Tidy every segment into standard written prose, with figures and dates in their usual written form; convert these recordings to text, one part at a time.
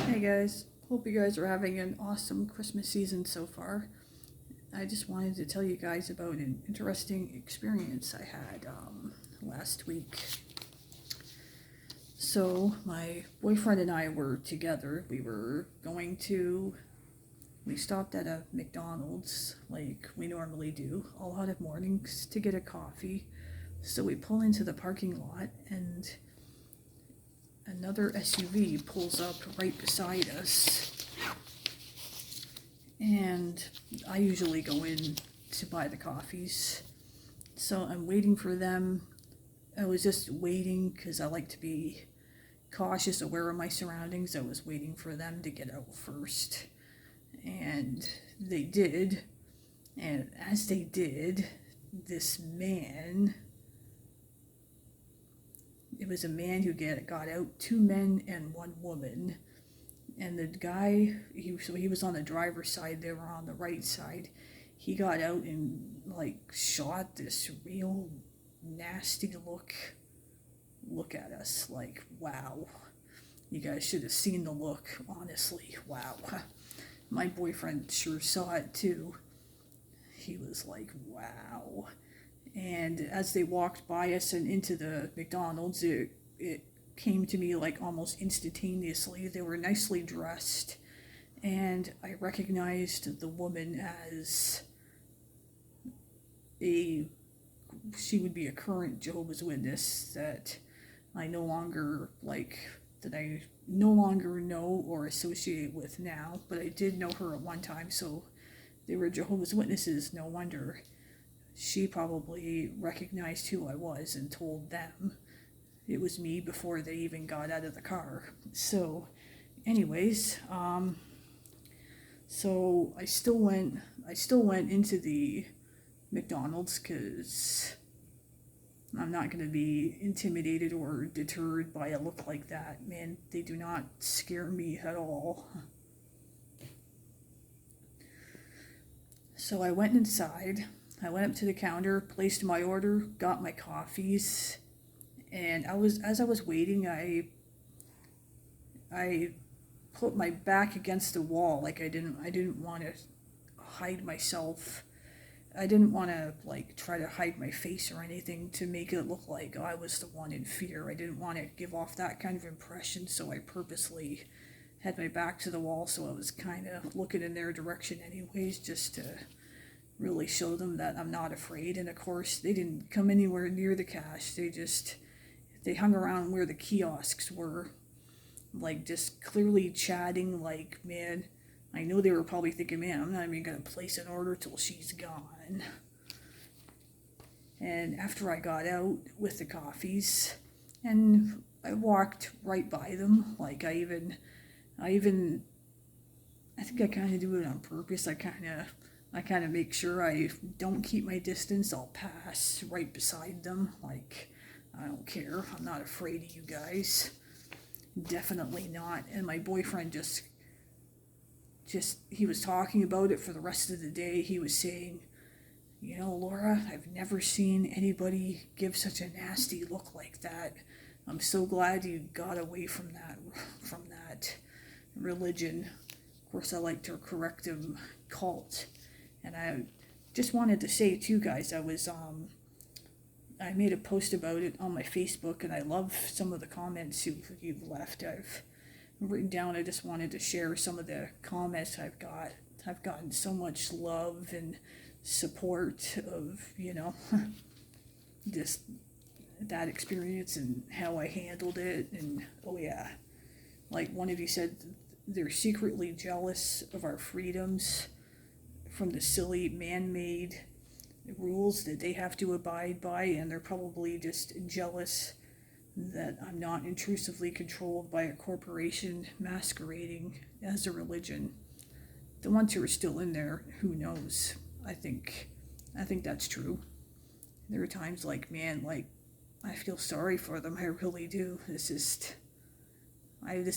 Hey guys, hope you guys are having an awesome Christmas season so far. I just wanted to tell you guys about an interesting experience I had last week. So, my boyfriend and I were together. We stopped at a McDonald's like we normally do a lot of mornings to get a coffee. So, we pull into the parking lot and another SUV pulls up right beside us, and I usually go in to buy the coffees. So I'm waiting for them. I was just waiting because I like to be cautious, aware of my surroundings. I was waiting for them to get out first, and they did. And as they did, this man, it was a man who got out, two men and one woman. And the guy, he was on the driver's side, they were on the right side. He got out and shot this real nasty look at us. Like, wow. You guys should have seen the look, honestly. Wow. My boyfriend sure saw it too. He was like, wow. And as they walked by us and into the McDonald's, it came to me like almost instantaneously. They were nicely dressed, and I recognized the woman as she would be a current Jehovah's Witness that I no longer know or associate with now, but I did know her at one time, so they were Jehovah's Witnesses. No wonder she probably recognized who I was and told them it was me before they even got out of the car. So, anyways, so I still went into the McDonald's because I'm not going to be intimidated or deterred by a look like that. Man, they do not scare me at all. So I went inside. I went up to the counter, placed my order, got my coffees, and as I was waiting, I put my back against the wall. Like I didn't want to hide myself. I didn't want to try to hide my face or anything to make it look like I was the one in fear. I didn't want to give off that kind of impression, so I purposely had my back to the wall, so I was kind of looking in their direction anyways, just to really show them that I'm not afraid. And of course, they didn't come anywhere near the cash. They hung around where the kiosks were, just clearly chatting. Like, man, I know they were probably thinking, man, I'm not even gonna place an order till she's gone. And after I got out with the coffees, and I walked right by them, I think I kind of do it on purpose. I kind of make sure I don't keep my distance. I'll pass right beside them. I don't care. I'm not afraid of you guys. Definitely not. And my boyfriend just he was talking about it for the rest of the day. He was saying, Laura, I've never seen anybody give such a nasty look like that. I'm so glad you got away from that religion. Of course, I like to correct him, cult. And I just wanted to say too, guys, I made a post about it on my Facebook, and I love some of the comments you've left. I've written down. I just wanted to share some of the comments I've got. I've gotten so much love and support of, just that experience and how I handled it. And oh yeah, like one of you said, they're secretly jealous of our freedoms from the silly man-made rules that they have to abide by, and they're probably just jealous that I'm not intrusively controlled by a corporation masquerading as a religion. The ones who are still in there, who knows? I think that's true. There are times I feel sorry for them. I really do. I just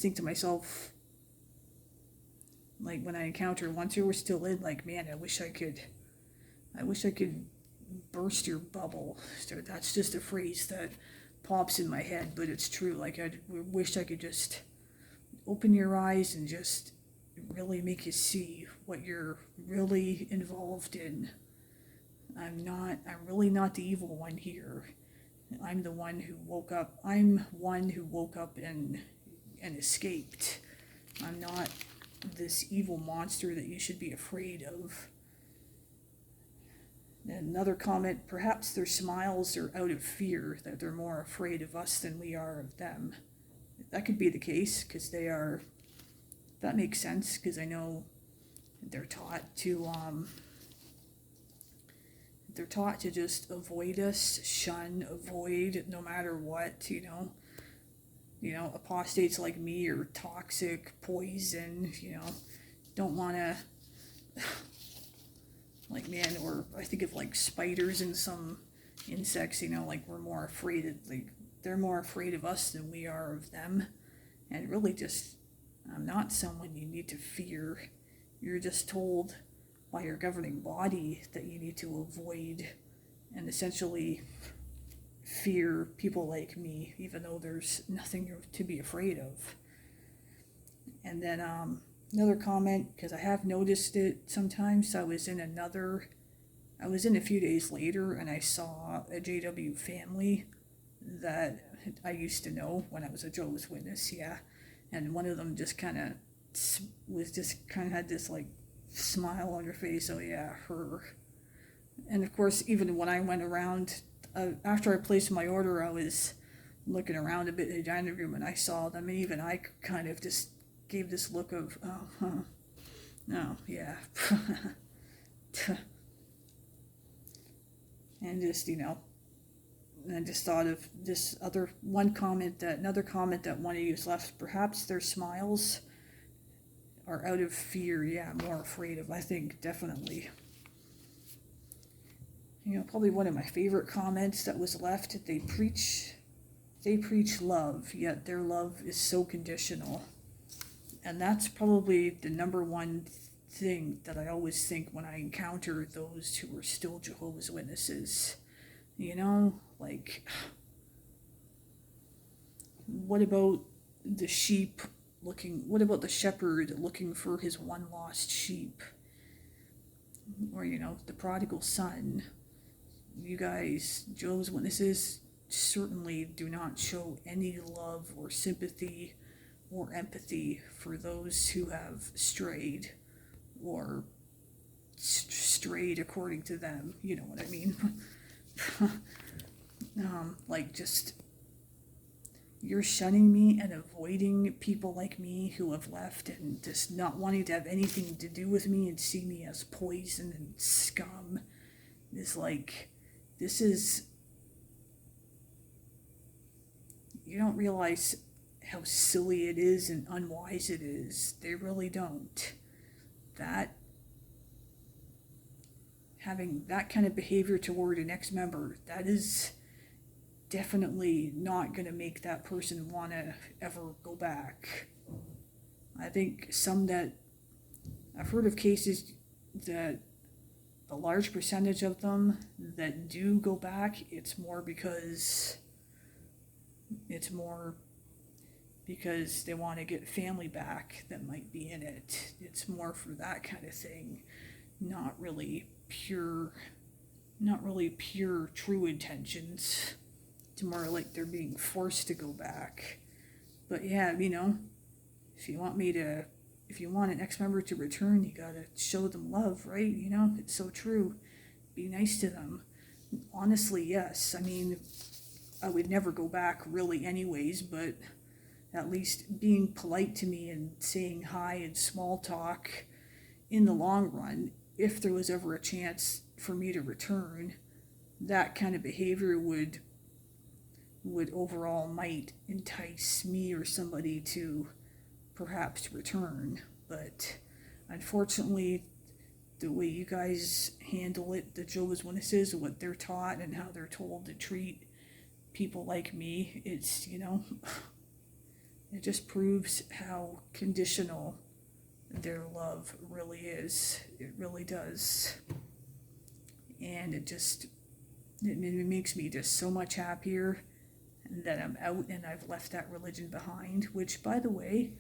think to myself, when I encounter ones who are still in, man, I wish I could burst your bubble. So that's just a phrase that pops in my head, but it's true. I wish I could just open your eyes and just really make you see what you're really involved in. I'm really not the evil one here. I'm one who woke up and escaped. I'm not this evil monster that you should be afraid of. Another comment, perhaps their smiles are out of fear, that they're more afraid of us than we are of them. That could be the case, because that makes sense, because I know they're taught to just avoid us, shun, avoid, no matter what, apostates like me are toxic, poison, don't want to, like, man, or I think of like spiders and some insects, like we're more afraid of, like, they're more afraid of us than we are of them. And really just, I'm not someone you need to fear. You're just told by your governing body that you need to avoid and essentially fear people like me, even though there's nothing to be afraid of. And then another comment, because I have noticed it sometimes. I was in a few days later, and I saw a JW family that I used to know when I was a Jehovah's Witness, yeah. And one of them just kind of had this like smile on her face. Oh yeah, her. And of course, even when I went around, after I placed my order, I was looking around a bit in the dining room, and I saw them, and even I kind of just gave this look of, no, yeah. And just, and I just thought of this another comment that one of you left. Perhaps their smiles are out of fear, yeah, more afraid of, I think, definitely. Probably one of my favorite comments that was left, they preach love, yet their love is so conditional. And that's probably the number one thing that I always think when I encounter those who are still Jehovah's Witnesses. Like, what about the shepherd looking for his one lost sheep? Or, the prodigal son. You guys, Jehovah's Witnesses, certainly do not show any love or sympathy or empathy for those who have strayed, or strayed according to them. You know what I mean? Like, just, you're shunning me and avoiding people like me who have left, and just not wanting to have anything to do with me and see me as poison and scum. You don't realize how silly it is and unwise it is. They really don't. Having that kind of behavior toward an ex-member, that is definitely not going to make that person want to ever go back. I think I've heard of cases that a large percentage of them that do go back, it's more because they want to get family back that might be in it. It's more for that kind of thing, not really pure true intentions. It's more like they're being forced to go back. But yeah, if you want an ex-member to return, you gotta show them love, right? It's so true. Be nice to them. Honestly, yes. I would never go back really anyways, but at least being polite to me and saying hi and small talk, in the long run, if there was ever a chance for me to return, that kind of behavior would overall might entice me or somebody to perhaps return. But unfortunately, the way you guys handle it, the Jehovah's Witnesses, what they're taught and how they're told to treat people like me, it's, it just proves how conditional their love really is. It really does. And it makes me just so much happier that I'm out and I've left that religion behind, which, by the way,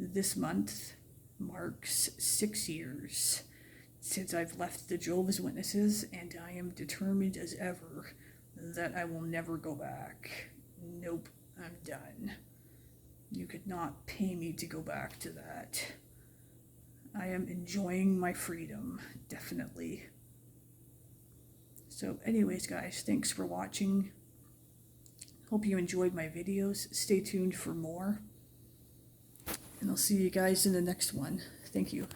This month marks 6 years since I've left the Jehovah's Witnesses, and I am determined as ever that I will never go back. Nope, I'm done. You could not pay me to go back to that. I am enjoying my freedom, definitely. So anyways, guys, thanks for watching. Hope you enjoyed my videos. Stay tuned for more. And I'll see you guys in the next one. Thank you.